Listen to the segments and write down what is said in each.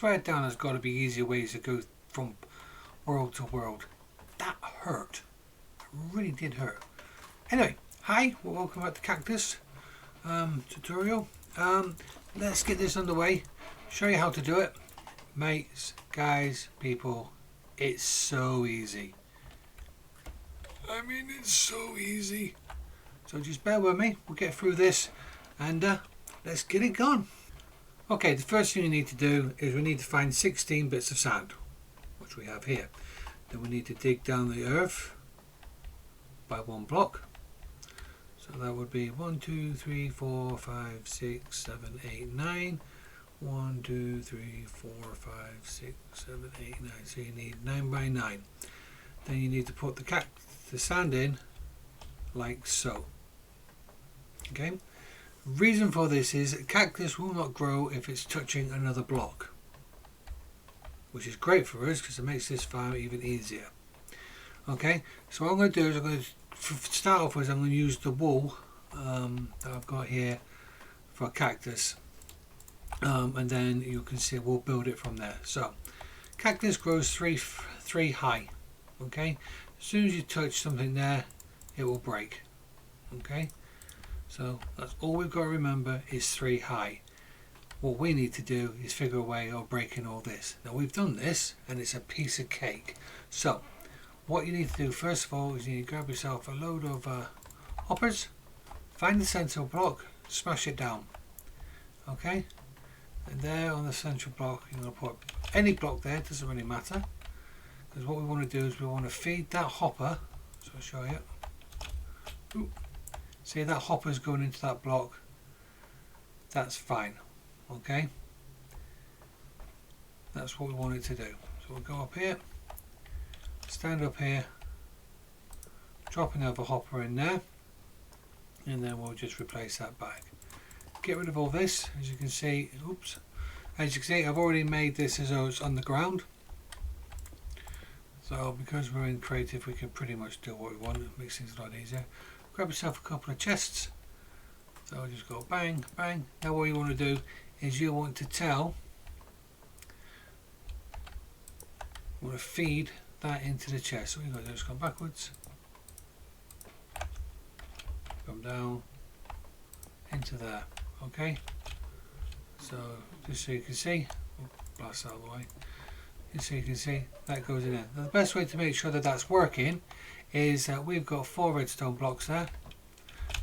swear down there's got to be easier ways to go from world to world. That hurt. It really did hurt. Anyway, hi, well, welcome back to Cactus tutorial. Let's get this underway. Show you how to do it. Mates, guys, people, it's so easy. I mean, it's so easy. So just bear with me. We'll get through this and let's get it gone. Okay, the first thing you need to do is we need to find 16 bits of sand, which we have here. Then we need to dig down the earth by 1 block. So that would be 1, 2, 3, 4, 5, 6, 7, 8, 9. 1, 2, 3, 4, 5, 6, 7, 8, 9. So you need 9 by 9. Then you need to put the sand in like so. Okay. Reason for this is that cactus will not grow if it's touching another block, which is great for us because it makes this farm even easier. Okay, so what I'm going to do is I'm going to start off with I'm going to use the wool that I've got here for a cactus, and then you can see we'll build it from there. So cactus grows three high. Okay, as soon as you touch something there, it will break. Okay. So that's all we've got to remember is 3 high. What we need to do is figure a way of breaking all this. Now we've done this and it's a piece of cake. So what you need to do first of all is you need to grab yourself a load of hoppers, find the central block, smash it down. Okay, and there on the central block you're going to put any block there, it doesn't really matter, because what we want to do is we want to feed that hopper. So I'll show you. Ooh. See, that hopper's going into that block. That's fine. Okay, that's what we want it to do. So we'll go up here, stand up here, drop another hopper in there, and then we'll just replace that back. Get rid of all this. As you can see, oops, as you can see I've already made this as though it's on the ground. So because we're in creative we can pretty much do what we want. It makes things a lot easier. Grab yourself a couple of chests. So I'll just go bang, bang. Now what you want to do is you want to feed that into the chest. So what you've got to do is come backwards, come down into there. Okay. So just so you can see, blast that out of the way. Just so you can see that goes in there. Now the best way to make sure that that's working is that we've got 4 redstone blocks there.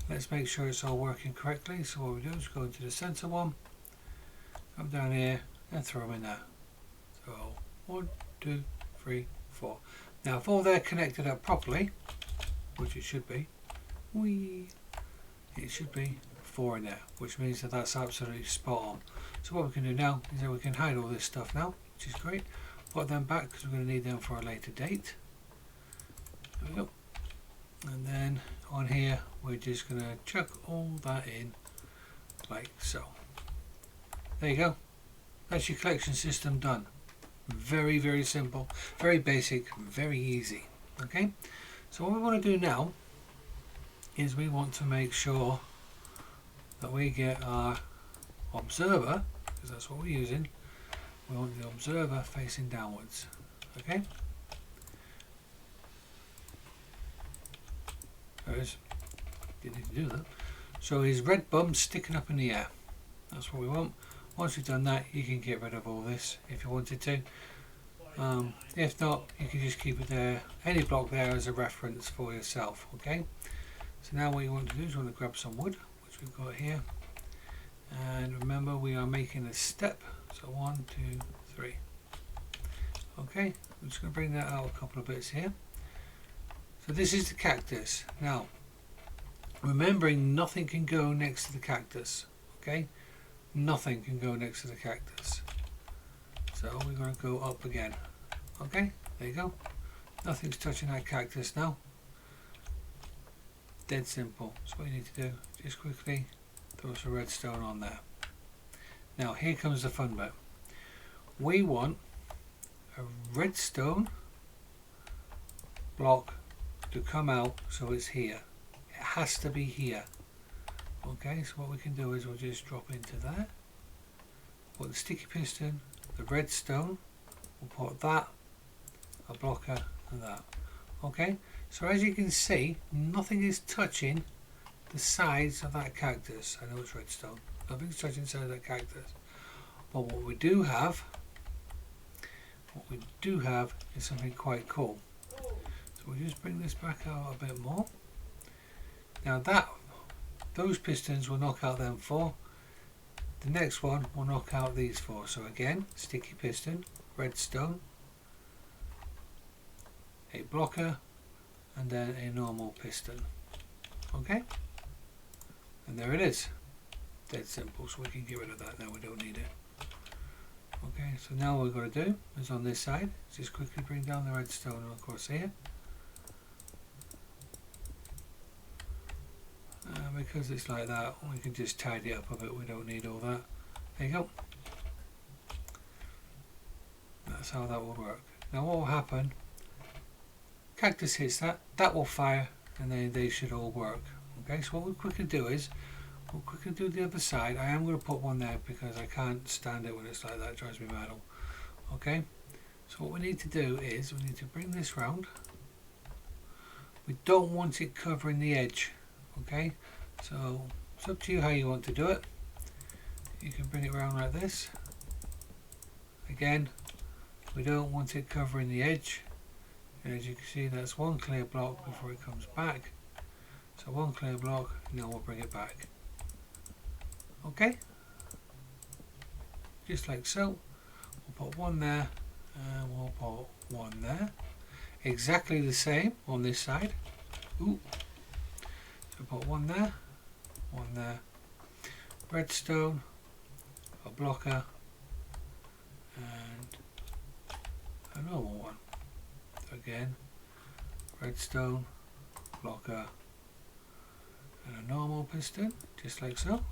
Let's make sure it's all working correctly. So what we do is go into the center one, come down here and throw them in there. So 1, 2, 3, 4. Now if all they're connected up properly, which it should be, it should be 4 in there, which means that that's absolutely spot on. So what we can do now is that we can hide all this stuff now, which is great. Put them back because we're going to need them for a later date. There we go. And then on here we're just going to chuck all that in like so. There you go. That's your collection system done. Very, very simple, very basic, very easy. Okay, so what we want to do now is we want to make sure that we get our observer, because that's what we're using. We want the observer facing downwards. Okay, didn't need to do that. So his red bum's sticking up in the air. That's what we want. Once we've done that, you can get rid of all this if you wanted to. If not, you can just keep it there, any block there as a reference for yourself. Okay. So now what you want to do is you want to grab some wood, which we've got here, and remember we are making a step. So 1, 2, 3. Okay. I'm just going to bring that out a couple of bits here. So this is the cactus. Now, remembering nothing can go next to the cactus. Okay, nothing can go next to the cactus. So we're going to go up again. Okay, there you go. Nothing's touching that cactus now. Dead simple. So what you need to do, just quickly throw some redstone on there. Now here comes the fun bit. We want a redstone block to come out so it's here. It has to be here. Okay, so what we can do is we'll just drop into there, put the sticky piston, the redstone, we'll put that, a blocker and that. Okay, so as you can see, nothing is touching the sides of that cactus. I know it's redstone. Nothing's touching the side of that cactus. But what we do have is something quite cool. So we'll just bring this back out a bit more. Now those pistons will knock out them four. The next one will knock out these four. So again, sticky piston, redstone, a blocker, and then a normal piston. Okay, and there it is. Dead simple. So we can get rid of that now. We don't need it. Okay, so now what we've got to do is on this side, just quickly bring down the redstone across here. Because it's like that, we can just tidy it up a bit. We don't need all that. There you go. That's how that will work. Now what will happen, cactus hits that, that will fire, and then they should all work. Okay, so what we'll quickly do is, we'll quickly do the other side. I am going to put one there because I can't stand it when it's like that. It drives me mad. Okay, so what we need to do is, we need to bring this round. We don't want it covering the edge. Okay, so it's up to you how you want to do it. You can bring it around like this. Again, we don't want it covering the edge. And as you can see, that's one clear block before it comes back. So one clear block, now we'll bring it back. Okay, just like so. We'll put one there, and we'll put one there. Exactly the same on this side. Ooh. So put one there, redstone, a blocker, and a normal one. So again, redstone, blocker, and a normal piston, just like so.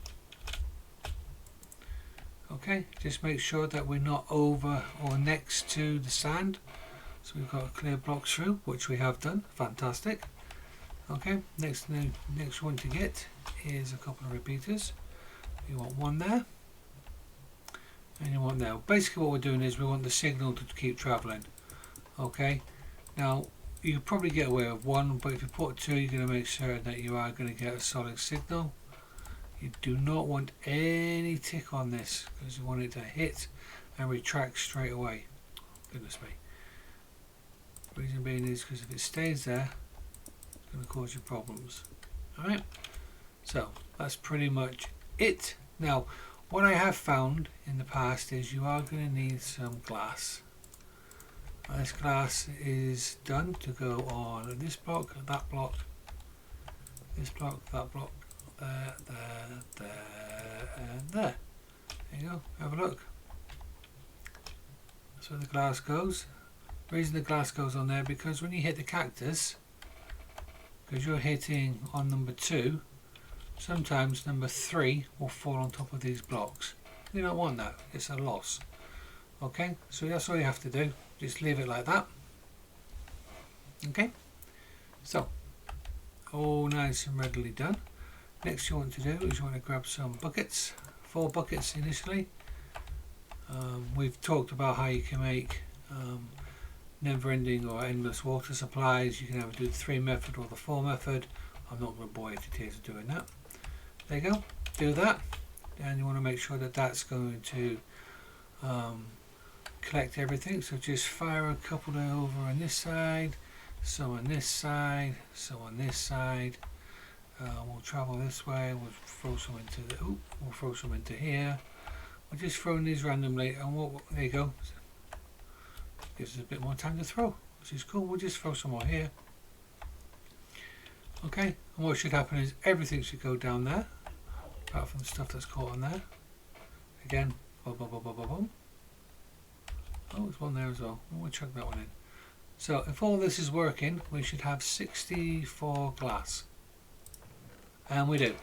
Okay, just make sure that we're not over or next to the sand. So we've got clear blocks through, which we have done. Fantastic. Okay, next one to get is a couple of repeaters. You want one there, and you want there. Basically what we're doing is we want the signal to keep travelling. Okay, now you could probably get away with one, but if you put two, you're going to make sure that you are going to get a solid signal. You do not want any tick on this, because you want it to hit and retract straight away. Goodness me. Reason being is because if it stays there, going to cause you problems. Alright, so that's pretty much it. Now what I have found in the past is you are going to need some glass. Now, this glass is done to go on this block, that block, this block, that block, there, and there. There you go, have a look. That's where the glass goes. The reason the glass goes on there, because when you hit the cactus, because you're hitting on number 2, sometimes number 3 will fall on top of these blocks. You don't want that, it's a loss. Okay, so that's all you have to do, just leave it like that. Okay, so all nice and readily done. Next you want to do is you want to grab some buckets, 4 buckets initially. We've talked about how you can make never-ending or endless water supplies. You can either do the 3 method or the 4 method. I'm not going to bore you to tears of doing that. There you go, do that, and you want to make sure that that's going to collect everything. So just fire a couple over on this side, some on this side, some on this side. We'll travel this way. We'll throw some into the. We'll throw some into here. We're just throwing these randomly, and there you go. Gives us a bit more time to throw, which is cool. We'll just throw some more here. Okay, and what should happen is everything should go down there, apart from the stuff that's caught on there. Again, boom, boom, boom, boom, boom, boom. Oh, there's one there as well. We'll chuck that one in. So if all this is working, we should have 64 glass. And we do.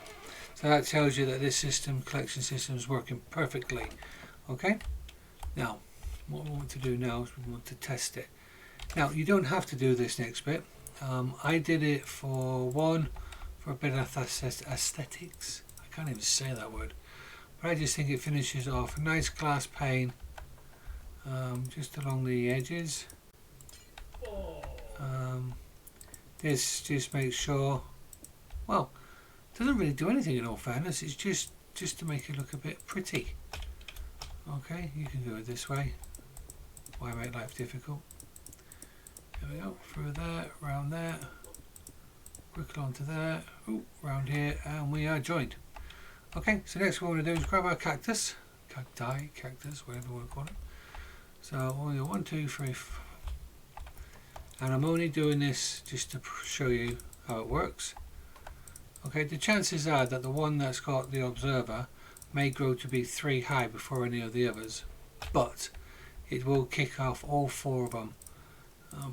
So that tells you that this collection system is working perfectly. Okay, now what we want to do now is we want to test it. Now you don't have to do this next bit. I did it for a bit of aesthetics. I can't even say that word, but I just think it finishes off a nice glass pane just along the edges. This just makes sure, well, it doesn't really do anything in all fairness, it's just to make it look a bit pretty. Okay, you can do it this way. Why make life difficult? There we go, through there, round there, quickly onto there, round here, and we are joined. Okay, so next what we're going to do is grab our cactus, cacti, cactus, whatever you want to call it. So we'll do 1, 2, 3, and I'm only doing this just to show you how it works. Okay, the chances are that the one that's got the observer may grow to be 3 high before any of the others, but it will kick off all 4 of them.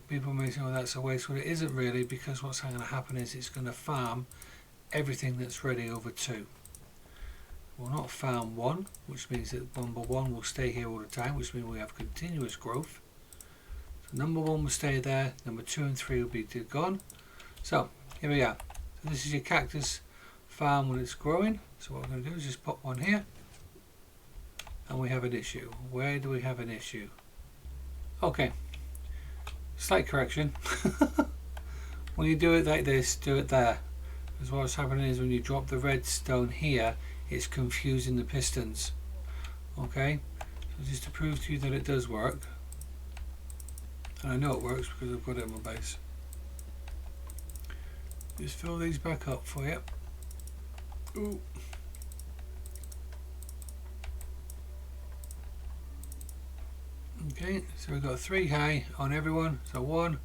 People may say, well, that's a waste. Well, it isn't really, because what's going to happen is it's going to farm everything that's ready over 2. We'll not farm 1, which means that number 1 will stay here all the time, which means we have continuous growth. So number 1 will stay there, number 2 and 3 will be gone. So here we are. So this is your cactus farm when it's growing. So what we're going to do is just pop one here, and we have an issue. Where do we have an issue? Okay, slight correction. When you do it like this, do it there, because what's happening is when you drop the redstone here, it's confusing the pistons. Okay, so just to prove to you that it does work, and I know it works because I've got it in my base, just fill these back up for you. Ooh. Okay, so we've got 3 high on everyone, so 1,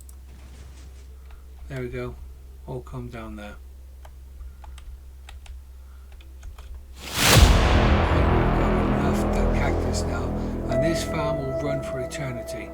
there we go, all come down there. Enough of that cactus now, and this farm will run for eternity.